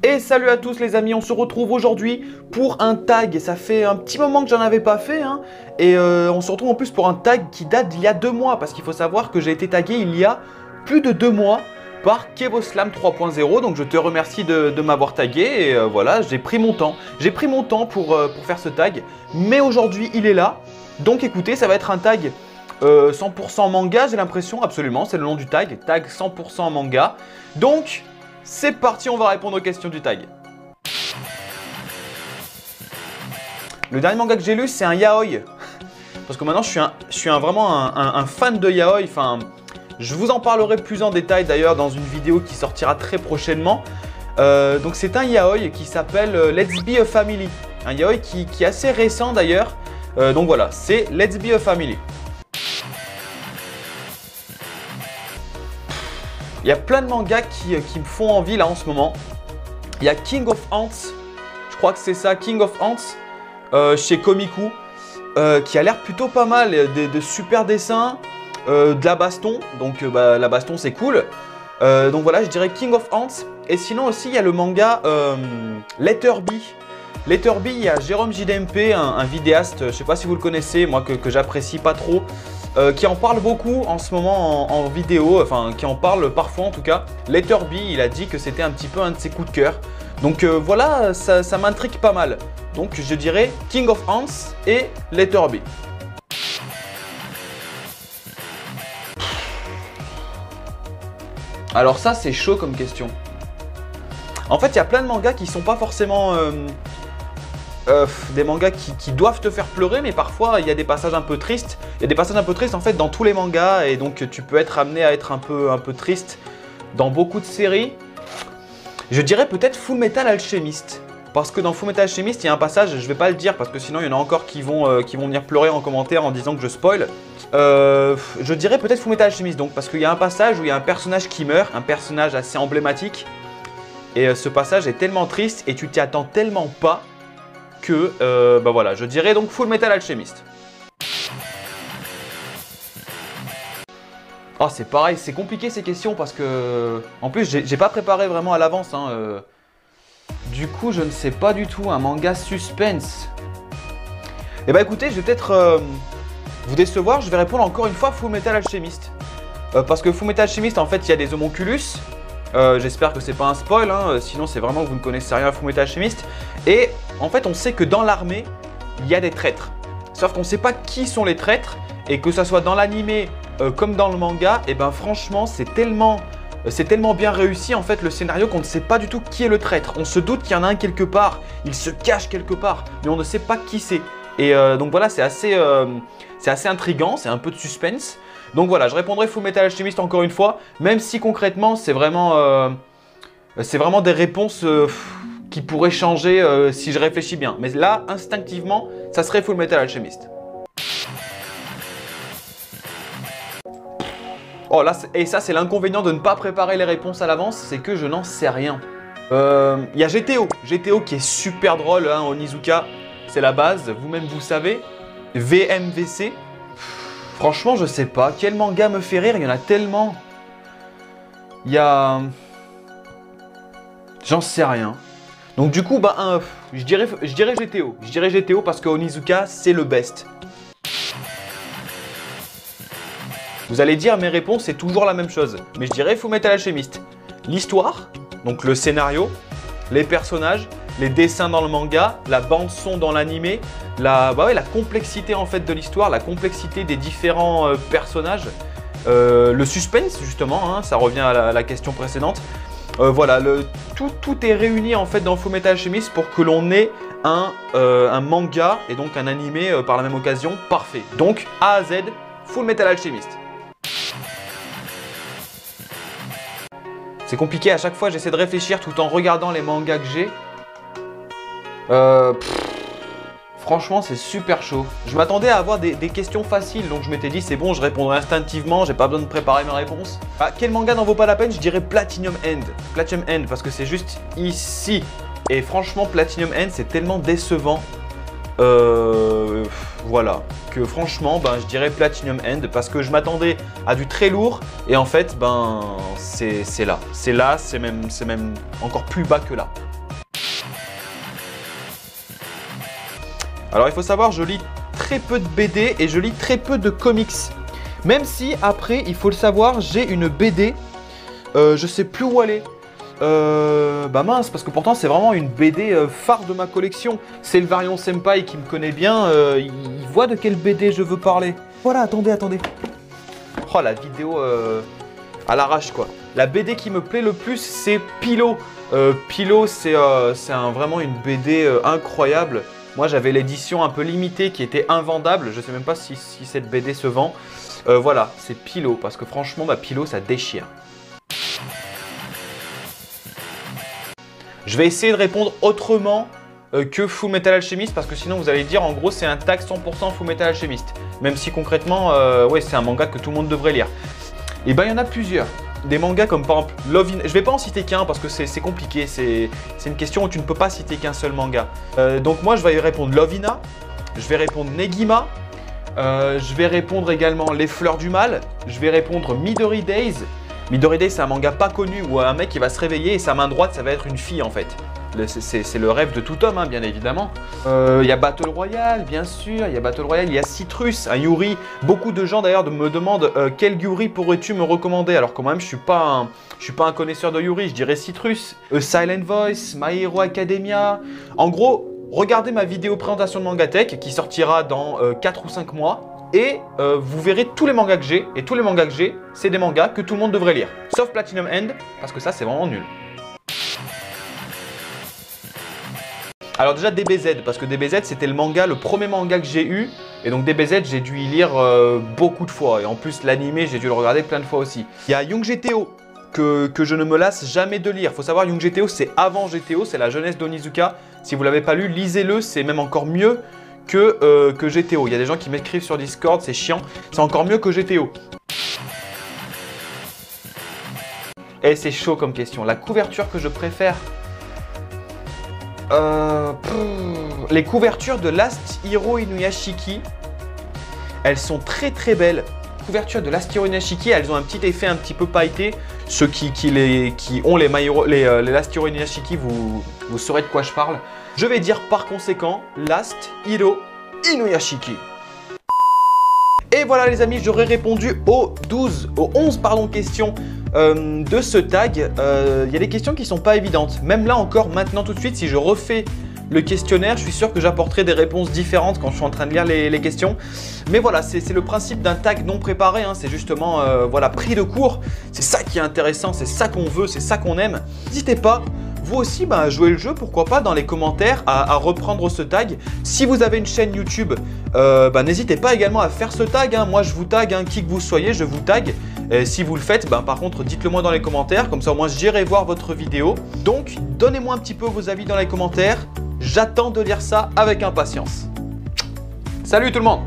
Et salut à tous les amis, on se retrouve aujourd'hui pour un tag. Et ça fait un petit moment que j'en avais pas fait hein. Et on se retrouve en plus pour un tag qui date d'il y a 2 mois. Parce qu'il faut savoir que j'ai été tagué il y a plus de 2 mois par Kevoslam 3.0. Donc je te remercie de m'avoir tagué. Et voilà, j'ai pris mon temps. J'ai pris mon temps pour faire ce tag. Mais aujourd'hui il est là. Donc écoutez, ça va être un tag 100% manga, j'ai l'impression, absolument, c'est le nom du tag, tag 100% manga. Donc, c'est parti, on va répondre aux questions du tag. Le dernier manga que j'ai lu, c'est un yaoi. Parce que maintenant, je suis vraiment un fan de yaoi. Enfin, je vous en parlerai plus en détail d'ailleurs dans une vidéo qui sortira très prochainement. Donc, c'est un yaoi qui s'appelle Let's Be a Family. Un yaoi qui est assez récent d'ailleurs. Donc voilà, c'est Let's Be a Family. Il y a plein de mangas qui me font envie là en ce moment. Il y a King of Ants, je crois que c'est ça, King of Ants, chez Komiku, qui a l'air plutôt pas mal, de super dessins, de la baston, donc la baston c'est cool. Donc voilà, je dirais King of Ants. Et sinon aussi il y a le manga Letterby. Letterby, il y a Jérôme JDMP, un vidéaste, je ne sais pas si vous le connaissez, moi que j'apprécie pas trop. Qui en parle beaucoup en ce moment en vidéo, enfin qui en parle parfois en tout cas. Letterby, il a dit que c'était un petit peu un de ses coups de cœur. Donc voilà, ça m'intrigue pas mal. Donc je dirais King of Ants et Letterby. Alors ça c'est chaud comme question. En fait il y a plein de mangas qui sont pas forcément... des mangas qui doivent te faire pleurer, mais parfois il y a des passages un peu tristes. Il y a des passages un peu tristes en fait dans tous les mangas, et donc tu peux être amené à être un peu triste dans beaucoup de séries. Je dirais peut-être Full Metal Alchemist, parce que dans Full Metal Alchemist il y a un passage, je vais pas le dire parce que sinon il y en a encore qui vont venir pleurer en commentaire en disant que je spoil. Je dirais peut-être Full Metal Alchemist donc, parce qu'il y a un passage où il y a un personnage qui meurt, un personnage assez emblématique, et ce passage est tellement triste et tu t'y attends tellement pas que, voilà, je dirais donc Full Metal Alchemist. Oh, c'est pareil, c'est compliqué ces questions parce que, en plus, j'ai pas préparé vraiment à l'avance. Hein, Du coup, je ne sais pas du tout, un manga suspense. Eh bah écoutez, je vais peut-être vous décevoir, je vais répondre encore une fois Full Metal Alchemist. Parce que Full Metal Alchemist, en fait, il y a des homonculus. J'espère que c'est pas un spoil, hein, sinon c'est vraiment que vous ne connaissez rien à Full Metal Alchemist. Et en fait on sait que dans l'armée il y a des traîtres. Sauf qu'on ne sait pas qui sont les traîtres. Et que ça soit dans l'animé comme dans le manga, et ben franchement c'est tellement bien réussi en fait le scénario qu'on ne sait pas du tout qui est le traître. On se doute qu'il y en a un quelque part, il se cache quelque part, mais on ne sait pas qui c'est. Et donc voilà, c'est assez intriguant, c'est un peu de suspense. Donc voilà, je répondrai Full Metal Alchemist encore une fois, même si concrètement c'est vraiment des réponses qui pourraient changer si je réfléchis bien. Mais là, instinctivement, ça serait Full Metal Alchemist. Oh là, et ça c'est l'inconvénient de ne pas préparer les réponses à l'avance, c'est que je n'en sais rien. Il y a GTO qui est super drôle, hein, Onizuka, c'est la base, vous-même vous savez. VMVC. Franchement, je sais pas. Quel manga me fait rire? Il y en a tellement. Il y a... J'en sais rien. Donc du coup, je dirais GTO. Je dirais GTO parce que Onizuka, c'est le best. Vous allez dire, mes réponses, c'est toujours la même chose. Mais je dirais Full Metal Alchemist. L'histoire, donc le scénario, les personnages, les dessins dans le manga, la bande son dans l'animé, la complexité en fait de l'histoire, la complexité des différents personnages, le suspense justement, hein, ça revient à la question précédente. Voilà, tout est réuni en fait dans Full Metal Alchemist pour que l'on ait un manga et donc un animé par la même occasion parfait. Donc A à Z, Full Metal Alchemist. C'est compliqué, à chaque fois j'essaie de réfléchir tout en regardant les mangas que j'ai. Franchement c'est super chaud. Je m'attendais à avoir des questions faciles, donc je m'étais dit c'est bon, je répondrai instinctivement, j'ai pas besoin de préparer mes réponses. Quel manga n'en vaut pas la peine? Je dirais Platinum End. Platinum End parce que c'est juste ici. Et franchement Platinum End c'est tellement décevant. Voilà, que franchement je dirais Platinum End parce que je m'attendais à du très lourd et en fait c'est là, c'est même encore plus bas que là. Alors il faut savoir, je lis très peu de BD et je lis très peu de comics. Même si après, il faut le savoir, j'ai une BD, je sais plus où elle est. Bah mince, parce que pourtant c'est vraiment une BD phare de ma collection. C'est le Varion Senpai qui me connaît bien, il voit de quelle BD je veux parler. Voilà, attendez. Oh, la vidéo à l'arrache quoi. La BD qui me plaît le plus, c'est Pilot. Pilot, c'est vraiment une BD incroyable. Moi j'avais l'édition un peu limitée qui était invendable. Je sais même pas si cette BD se vend. Voilà, c'est Pilot, parce que franchement, Pilot ça déchire. Je vais essayer de répondre autrement que Full Metal Alchemist, parce que sinon vous allez dire en gros c'est un tag 100% Full Metal Alchemist. Même si concrètement, ouais, c'est un manga que tout le monde devrait lire. Et ben il y en a plusieurs. Des mangas comme par exemple Love In... Je vais pas en citer qu'un parce que c'est compliqué. C'est une question où tu ne peux pas citer qu'un seul manga. Donc moi je vais y répondre Love Ina. Je vais répondre Negima. Je vais répondre également Les Fleurs du Mal. Je vais répondre Midori Days. Midori Days, c'est un manga pas connu où un mec il va se réveiller et sa main droite ça va être une fille en fait. C'est le rêve de tout homme, hein, bien évidemment. Il y a Battle Royale, bien sûr. Il y a Battle Royale, il y a Citrus, un Yuri. Beaucoup de gens d'ailleurs me demandent quel Yuri pourrais-tu me recommander. Alors quand même, je suis pas un connaisseur de Yuri, je dirais Citrus. A Silent Voice, My Hero Academia. En gros, regardez ma vidéo présentation de Mangatech qui sortira dans 4 ou 5 mois. Et vous verrez tous les mangas que j'ai. Et tous les mangas que j'ai, c'est des mangas que tout le monde devrait lire. Sauf Platinum End, parce que ça, c'est vraiment nul. Alors déjà DBZ, parce que DBZ, c'était le premier manga que j'ai eu. Et donc DBZ, j'ai dû y lire beaucoup de fois. Et en plus, l'animé, j'ai dû le regarder plein de fois aussi. Il y a Young GTO, que je ne me lasse jamais de lire. Il faut savoir, Young GTO, c'est avant GTO, c'est la jeunesse d'Onizuka. Si vous ne l'avez pas lu, lisez-le, c'est même encore mieux que GTO. Il y a des gens qui m'écrivent sur Discord, c'est chiant. C'est encore mieux que GTO. Et c'est chaud comme question. La couverture que je préfère... les couvertures de Last Hero Inuyashiki, elles sont très très belles. Les couvertures de Last Hero Inuyashiki, elles ont un petit effet un petit peu pailleté. Ceux qui ont les Last Hero Inuyashiki, vous saurez de quoi je parle. Je vais dire par conséquent Last Hero Inuyashiki. Et voilà les amis, j'aurais répondu aux 11 questions de ce tag. Il y a des questions qui sont pas évidentes. Même là encore, maintenant tout de suite, si je refais le questionnaire, je suis sûr que j'apporterai des réponses différentes quand je suis en train de lire les questions. Mais voilà, c'est le principe d'un tag non préparé, hein. C'est justement voilà, pris de court. C'est ça qui est intéressant, c'est ça qu'on veut, c'est ça qu'on aime. N'hésitez pas, vous aussi, à jouer le jeu, pourquoi pas, dans les commentaires, à reprendre ce tag. Si vous avez une chaîne YouTube, n'hésitez pas également à faire ce tag, hein. Moi, je vous tag, hein, qui que vous soyez, je vous tag. Et si vous le faites, par contre, dites-le moi dans les commentaires, comme ça au moins j'irai voir votre vidéo. Donc, donnez-moi un petit peu vos avis dans les commentaires. J'attends de lire ça avec impatience. Salut tout le monde!